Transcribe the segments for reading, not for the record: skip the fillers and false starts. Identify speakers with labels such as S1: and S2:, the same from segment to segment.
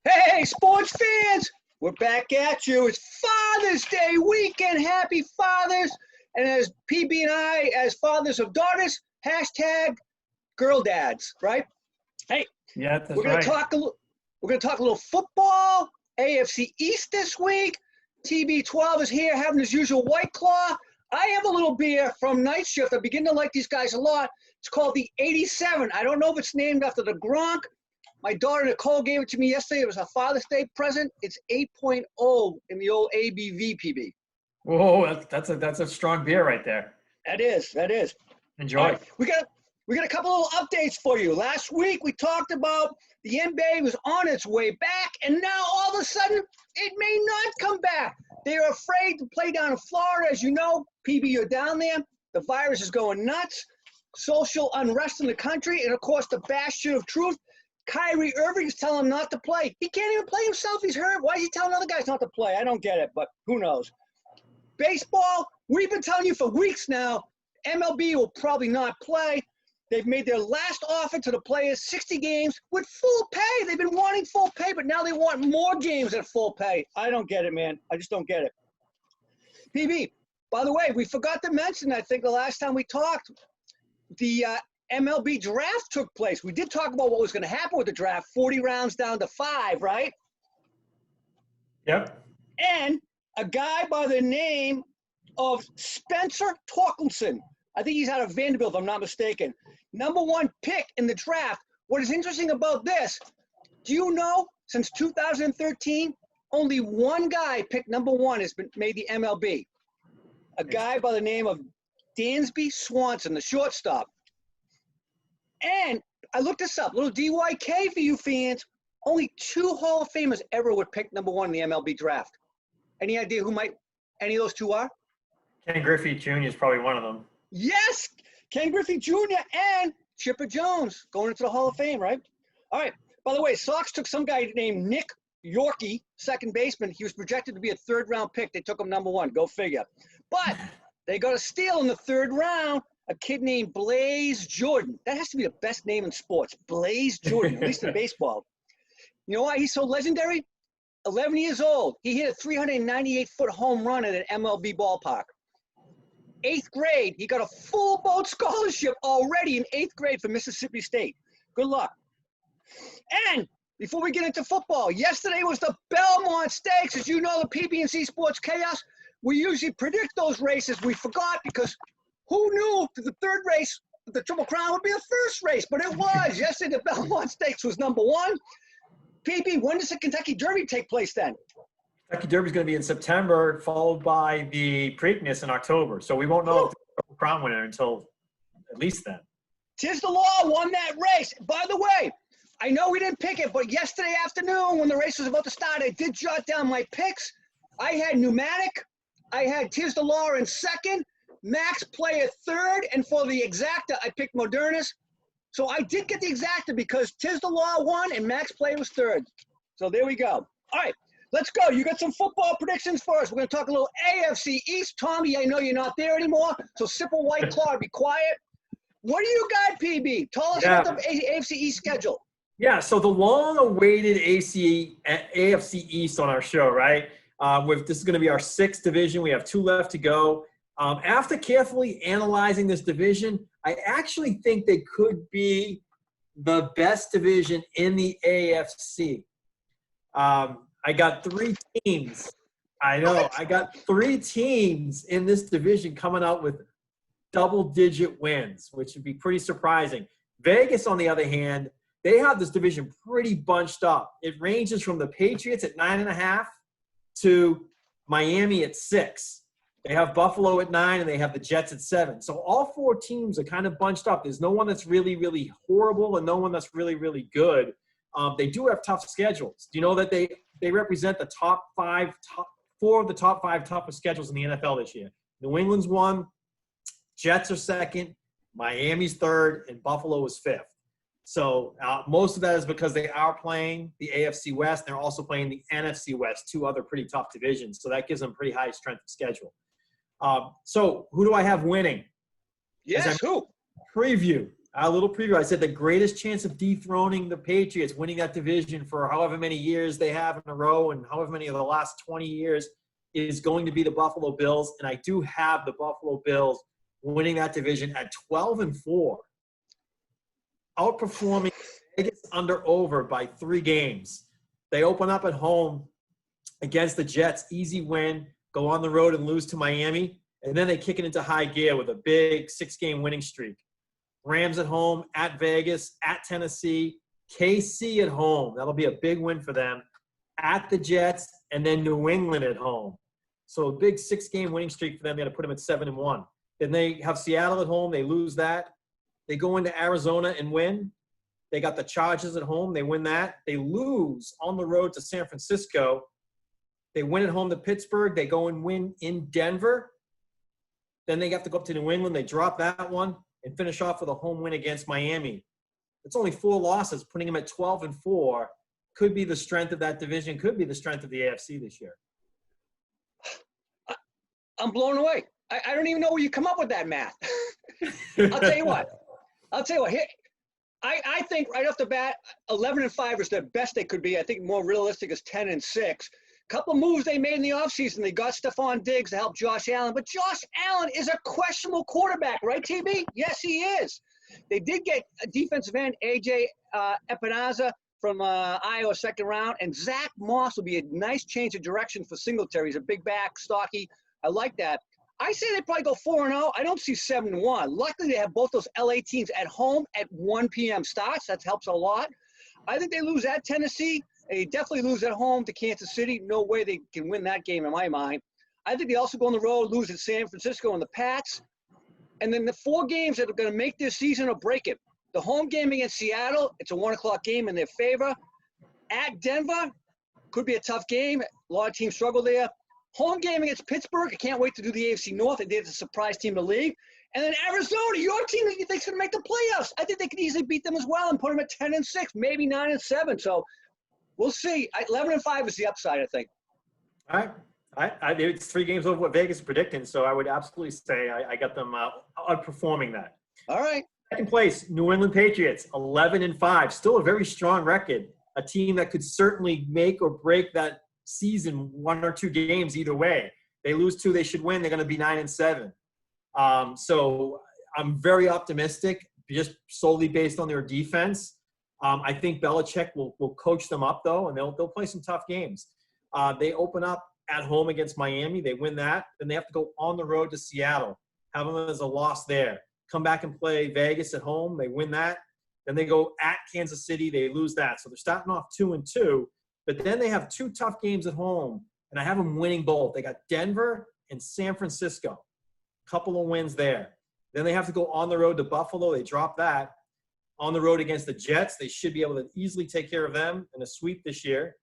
S1: Hey, sports fans! We're back at you. It's Father's Day weekend. Happy fathers. And as PB and I, as fathers of daughters, hashtag girl dads, right? Hey,
S2: Yeah, that's
S1: we're gonna
S2: right.
S1: talk a little. We're gonna talk a little football. AFC East this week. TB12 is here having his usual White Claw. I have a little beer from Night Shift. I begin to like these guys a lot. It's called the 87. I don't know if it's named after the Gronk. My daughter Nicole gave it to me yesterday. It was her Father's Day present. It's 8.0 in the old ABV PB.
S2: Whoa, that's a strong beer right there.
S1: That is.
S2: Enjoy.
S1: All right, we got a couple of updates for you. Last week we talked about the NBA was on its way back, and now all of a sudden it may not come back. They are afraid to play down in Florida. As you know, PB, you're down there. The virus is going nuts. Social unrest in the country, and of course the bastion of truth. Kyrie Irving is telling him not to play. He can't even play himself. He's hurt. Why is he telling other guys not to play? I don't get it, but who knows? Baseball, we've been telling you for weeks now, MLB will probably not play. They've made their last offer to the players, 60 games with full pay. They've been wanting full pay, but now they want more games at full pay. I don't get it, man. I just don't get it. PB, by the way, we forgot to mention, I think the last time we talked, the MLB draft took place. We did talk about what was going to happen with the draft, 40 rounds down to 5, right?
S2: Yep.
S1: And a guy by the name of Spencer Torkelson, I think he's out of Vanderbilt if I'm not mistaken, #1 pick in the draft. What is interesting about this, do you know since 2013, only one guy picked #1 has been made the MLB. A guy by the name of Dansby Swanson, the shortstop. And I looked this up, little DYK for you fans. Only 2 Hall of Famers ever were picked #1 in the MLB draft. Any idea who any of those 2 are?
S2: Ken Griffey Jr. is probably one of them.
S1: Yes, Ken Griffey Jr. and Chipper Jones going into the Hall of Fame, right? All right. By the way, Sox took some guy named Nick Yorkie, second baseman. He was projected to be a 3rd-round pick. They took him #1. Go figure. But they got a steal in the 3rd round. A kid named Blaze Jordan. That has to be the best name in sports. Blaze Jordan, at least in baseball. You know why he's so legendary? 11 years old. He hit a 398-foot home run at an MLB ballpark. 8th grade, he got a full boat scholarship already in 8th grade for Mississippi State. Good luck. And before we get into football, yesterday was the Belmont Stakes. As you know, the PBnZSportschaos, we usually predict those races. We forgot because who knew that the 3rd race, the Triple Crown, would be the 1st race? But it was. Yesterday, the Belmont Stakes was #1. PB, when does the Kentucky Derby take place then?
S2: Kentucky Derby is going to be in September, followed by the Preakness in October. So we won't know if the Crown winner until at least then.
S1: Tis the Law won that race. By the way, I know we didn't pick it, but yesterday afternoon when the race was about to start, I did jot down my picks. I had Pneumatic. I had Tis the Law in 2nd. Max Player 3rd, and for the Exacta, I picked Modernus. So I did get the Exacta because Tis the Law won and Max Player was 3rd. So there we go. All right, let's go. You got some football predictions for us. We're going to talk a little AFC East. Tommy, I know you're not there anymore, so sip a White Claw and be quiet. What do you got, PB? Tell us about the AFC East schedule.
S2: Yeah, so the long-awaited AFC East on our show, right? This is going to be our 6th division. We have 2 left to go. After carefully analyzing this division, I actually think they could be the best division in the AFC. I got 3 teams. I know. I got 3 teams in this division coming out with double-digit wins, which would be pretty surprising. Vegas, on the other hand, they have this division pretty bunched up. It ranges from the Patriots at 9.5 to Miami at 6. They have Buffalo at 9, and they have the Jets at 7. So all 4 teams are kind of bunched up. There's no one that's really, really horrible and no one that's really, really good. They do have tough schedules. Do you know that they represent the top 4 of the top 5 toughest schedules in the NFL this year? New England's 1, Jets are 2nd, Miami's 3rd, and Buffalo is 5th. So most of that is because they are playing the AFC West. They're also playing the NFC West, 2 other pretty tough divisions. So that gives them pretty high strength of schedule. So who do I have winning?
S1: Yes, who?
S2: Preview. A little preview. I said the greatest chance of dethroning the Patriots, winning that division for however many years they have in a row and however many of the last 20 years, is going to be the Buffalo Bills. And I do have the Buffalo Bills winning that division at 12-4, outperforming Vegas under/over by 3 games. They open up at home against the Jets, easy win, go on the road and lose to Miami, and then they kick it into high gear with a big 6-game winning streak. Rams at home, at Vegas, at Tennessee, KC at home. That'll be a big win for them. At the Jets, and then New England at home. So a big 6-game winning streak for them. They got to put them at 7-1. Then they have Seattle at home. They lose that. They go into Arizona and win. They got the Chargers at home. They win that. They lose on the road to San Francisco. They win at home to Pittsburgh. They go and win in Denver. Then they have to go up to New England. They drop that one and finish off with a home win against Miami. It's only 4 losses, putting them at 12-4. Could be the strength of that division. Could be the strength of the AFC this year.
S1: I'm blown away. I don't even know where you come up with that math. I'll tell you what. Here, I think right off the bat, 11-5 is the best they could be. I think more realistic is 10-6. Couple moves they made in the offseason. They got Stephon Diggs to help Josh Allen. But Josh Allen is a questionable quarterback, right, TB? Yes, he is. They did get a defensive end, A.J. Epinaza from Iowa, 2nd round. And Zach Moss will be a nice change of direction for Singletary. He's a big back, stocky. I like that. I say they probably go 4-0. I don't see 7-1. Luckily, they have both those L.A. teams at home at 1 p.m. starts. That helps a lot. I think they lose at Tennessee. They definitely lose at home to Kansas City. No way they can win that game in my mind. I think they also go on the road, lose at San Francisco and the Pats. And then the 4 games that are going to make this season or break it. The home game against Seattle, it's a 1 o'clock game in their favor. At Denver, could be a tough game. A lot of teams struggle there. Home game against Pittsburgh, I can't wait to do the AFC North. They did a surprise team to league. And then Arizona, your team that you think is going to make the playoffs. I think they could easily beat them as well and put them at 10-6, maybe 9-7. So we'll see. 11-5 is the upside, I think.
S2: All right. It's 3 games over what Vegas is predicting, so I would absolutely say I got them outperforming that.
S1: All right.
S2: 2nd place, New England Patriots, 11-5. Still a very strong record. A team that could certainly make or break that season 1 or 2 games either way. They lose 2, they should win. They're going to be 9-7. So I'm very optimistic, just solely based on their defense. I think Belichick will coach them up, though, and they'll play some tough games. They open up at home against Miami. They win that. Then they have to go on the road to Seattle, have them as a loss there. Come back and play Vegas at home. They win that. Then they go at Kansas City. They lose that. So they're starting off 2-2. But then they have 2 tough games at home, and I have them winning both. They got Denver and San Francisco. Couple of wins there. Then they have to go on the road to Buffalo. They drop that. On the road against the Jets, they should be able to easily take care of them in a sweep this year.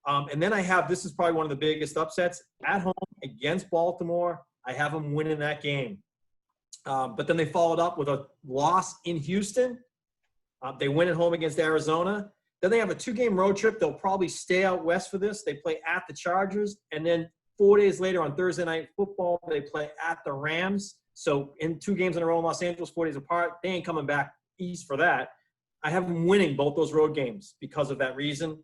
S2: And then I have, this is probably one of the biggest upsets, at home against Baltimore. I have them winning that game. But then they followed up with a loss in Houston. They win at home against Arizona. Then they have a 2-game road trip. They'll probably stay out west for this. They play at the Chargers. And then 4 days later on Thursday Night Football, they play at the Rams. So in 2 games in a row in Los Angeles, 4 days apart, they ain't coming back east for that. I have them winning both those road games because of that reason.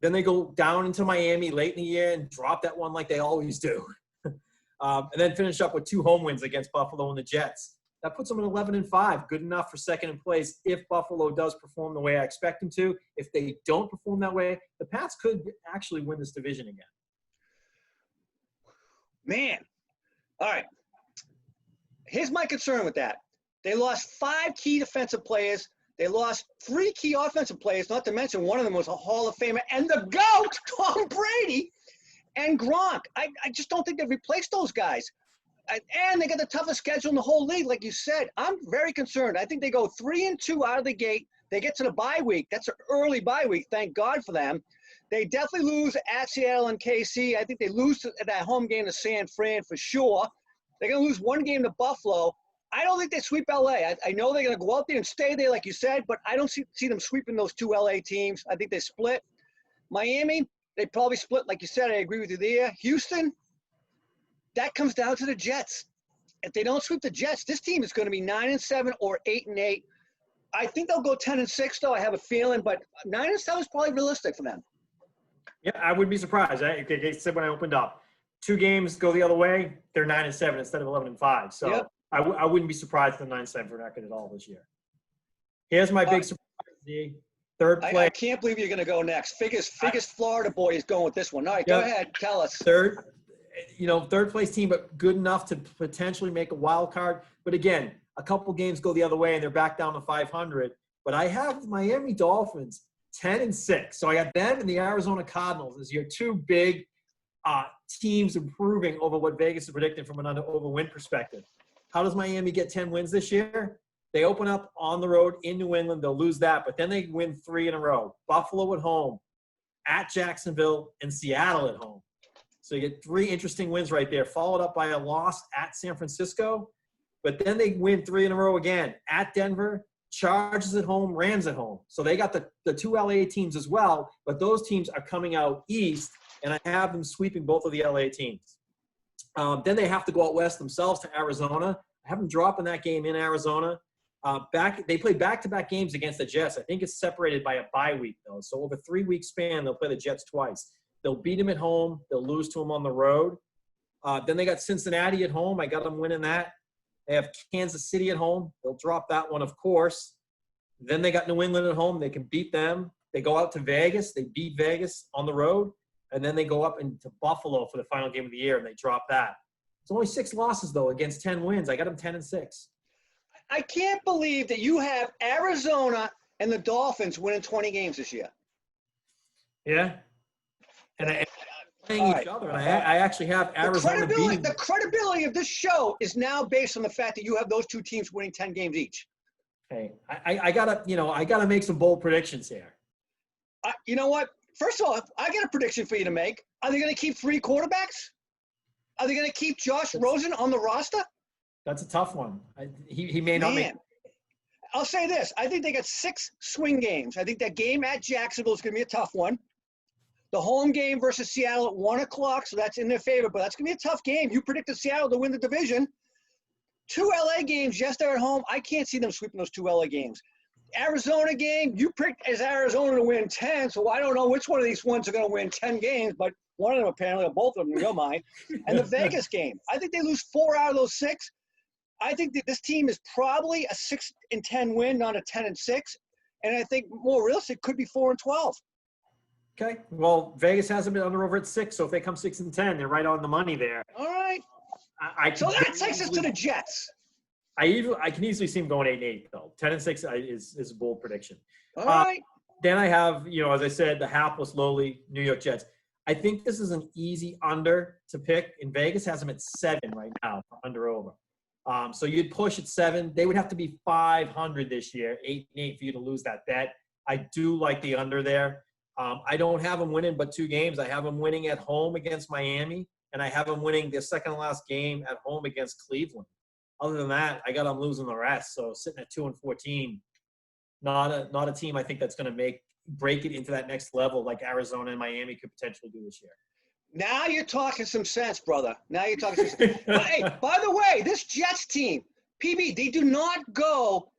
S2: Then they go down into Miami late in the year and drop that one like they always do. And then finish up with 2 home wins against Buffalo and the Jets. That puts them at 11-5, good enough for 2nd in place if Buffalo does perform the way I expect them to. If they don't perform that way, the Pats could actually win this division again.
S1: Man. All right. Here's my concern with that. They lost 5 key defensive players. They lost 3 key offensive players, not to mention one of them was a Hall of Famer, and the GOAT, Tom Brady, and Gronk. I just don't think they've replaced those guys. And they got the toughest schedule in the whole league, like you said. I'm very concerned. I think they go 3-2 out of the gate. They get to the bye week. That's an early bye week. Thank God for them. They definitely lose at Seattle and KC. I think they lose that home game to San Fran for sure. They're going to lose 1 game to Buffalo. I don't think they sweep L.A. I know they're going to go out there and stay there, like you said, but I don't see them sweeping those 2 L.A. teams. I think they split. Miami, they probably split, like you said. I agree with you there. Houston, that comes down to the Jets. If they don't sweep the Jets, this team is going to be 9-7 or 8-8. I think they'll go 10-6 though. I have a feeling, but 9-7 is probably realistic for them.
S2: Yeah, I wouldn't be surprised. They said when I opened up, 2 games go the other way, they're 9-7 instead of 11-5. So
S1: Yep.
S2: I wouldn't be surprised at the 9-7 record at all this year. Here's my big surprise, Z. Third place.
S1: I can't believe you're going to go next. Figures Florida boy is going with this one. All right, go ahead. Tell us.
S2: Third place team, but good enough to potentially make a wild card. But again, a couple games go the other way, and they're back down to 500. But I have Miami Dolphins 10-6. So I got them and the Arizona Cardinals as your 2 big teams improving over what Vegas is predicting from an over-win perspective. How does Miami get 10 wins this year? They open up on the road in New England. They'll lose that, but then they win 3 in a row. Buffalo at home, at Jacksonville, and Seattle at home. So you get 3 interesting wins right there, followed up by a loss at San Francisco. But then they win 3 in a row again, at Denver, Chargers at home, Rams at home. So they got the 2 LA teams as well, but those teams are coming out east, and I have them sweeping both of the LA teams. Then they have to go out west themselves to Arizona. I have them dropping that game in Arizona. They play back-to-back games against the Jets. I think it's separated by a bye week, though. So over a 3-week span, they'll play the Jets twice. They'll beat them at home. They'll lose to them on the road. Then they got Cincinnati at home. I got them winning that. They have Kansas City at home. They'll drop that one, of course. Then they got New England at home. They can beat them. They go out to Vegas. They beat Vegas on the road. And then they go up into Buffalo for the final game of the year, and they drop that. It's only 6 losses, though, against 10 wins. I got them 10-6.
S1: I can't believe that you have Arizona and the Dolphins winning 20 games this year.
S2: Yeah. And playing each other. And I actually have Arizona beating.
S1: The credibility of this show is now based on the fact that you have those 2 teams winning 10 games each.
S2: Hey, I gotta make some bold predictions here.
S1: You know what? First of all, I got a prediction for you to make. Are they going to keep 3 quarterbacks? Are they going to keep Josh Rosen on the roster?
S2: That's a tough one. He may not make.
S1: I'll say this. I think they got 6 swing games. I think that game at Jacksonville is going to be a tough one. The home game versus Seattle at 1 o'clock, so that's in their favor, but that's going to be a tough game. You predicted Seattle to win the division. 2 LA games, yes, they're at home. I can't see them sweeping those 2 LA games. Arizona game, you picked as Arizona to win 10, so I don't know which one of these ones are going to win 10 games, but one of them apparently, or both of them in your mind. And the Vegas game, I think they lose 4 out of those 6. I think that this team is probably a 6-10 win, not a 10-6. And I think more realistic could be 4-12.
S2: Okay. Well, Vegas hasn't been under over at 6, so if they come 6-10, they're right on the money there.
S1: All right. So that takes us to the Jets.
S2: I can easily see them going 8-8 though. 10-6 is a bold prediction.
S1: All right.
S2: Then I have, as I said, the hapless, lowly New York Jets. I think this is an easy under to pick. And Vegas has them at 7 right now, under over. So you'd push at 7. They would have to be 500 this year, 8-8 for you to lose that bet. I do like the under there. I don't have them winning but 2 games. I have them winning at home against Miami, and I have them winning their second to last game at home against Cleveland. Other than that, I got them losing the rest. So sitting at 2-14, not a team I think that's going to break it into that next level like Arizona and Miami could potentially do this year.
S1: Now you're talking some sense, brother. Now you're talking some sense. But, hey, by the way, this Jets team, PB, they do not go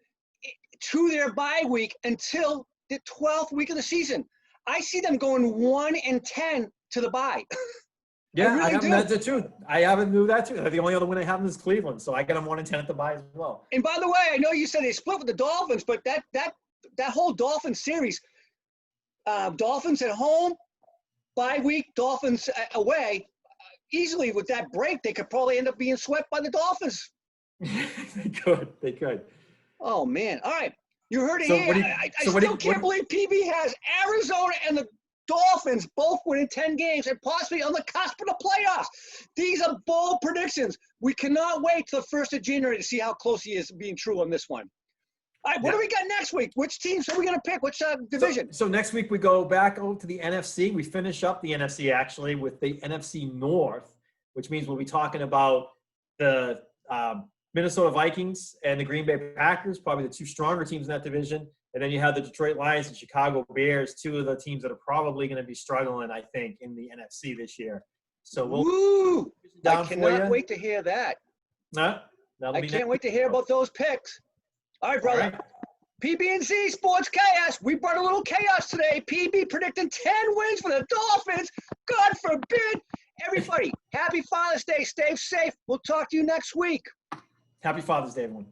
S1: to their bye week until the 12th week of the season. I see them going 1-10 to the bye.
S2: Yeah, I have them. That's the truth. I haven't moved that too. The only other win I have is Cleveland, so I got them 1-10 at the bye as well.
S1: And by the way, I know you said they split with the Dolphins, but that whole Dolphins series, Dolphins at home, bye week, Dolphins away, easily with that break, they could probably end up being swept by the Dolphins.
S2: They could.
S1: Oh man! All right, you heard it here. I still can't believe PB has Arizona and the Dolphins both winning 10 games and possibly on the cusp of the playoffs. These are bold predictions. We cannot wait till the 1st of January to see how close he is being true on this one. All right, what do we got next week? Which teams are we going to pick? Which division?
S2: So next week we go back over to the NFC. We finish up the NFC actually with the NFC North, which means we'll be talking about the Minnesota Vikings and the Green Bay Packers, probably the 2 stronger teams in that division. And then you have the Detroit Lions and Chicago Bears, 2 of the teams that are probably going to be struggling, I think, in the NFC this year. So
S1: we'll I cannot wait to hear that.
S2: I can't
S1: wait to hear about those picks. All right, brother. All right. PBnZ Sports Chaos. We brought a little chaos today. PB predicting 10 wins for the Dolphins. God forbid. Everybody, happy Father's Day. Stay safe. We'll talk to you next week.
S2: Happy Father's Day, everyone.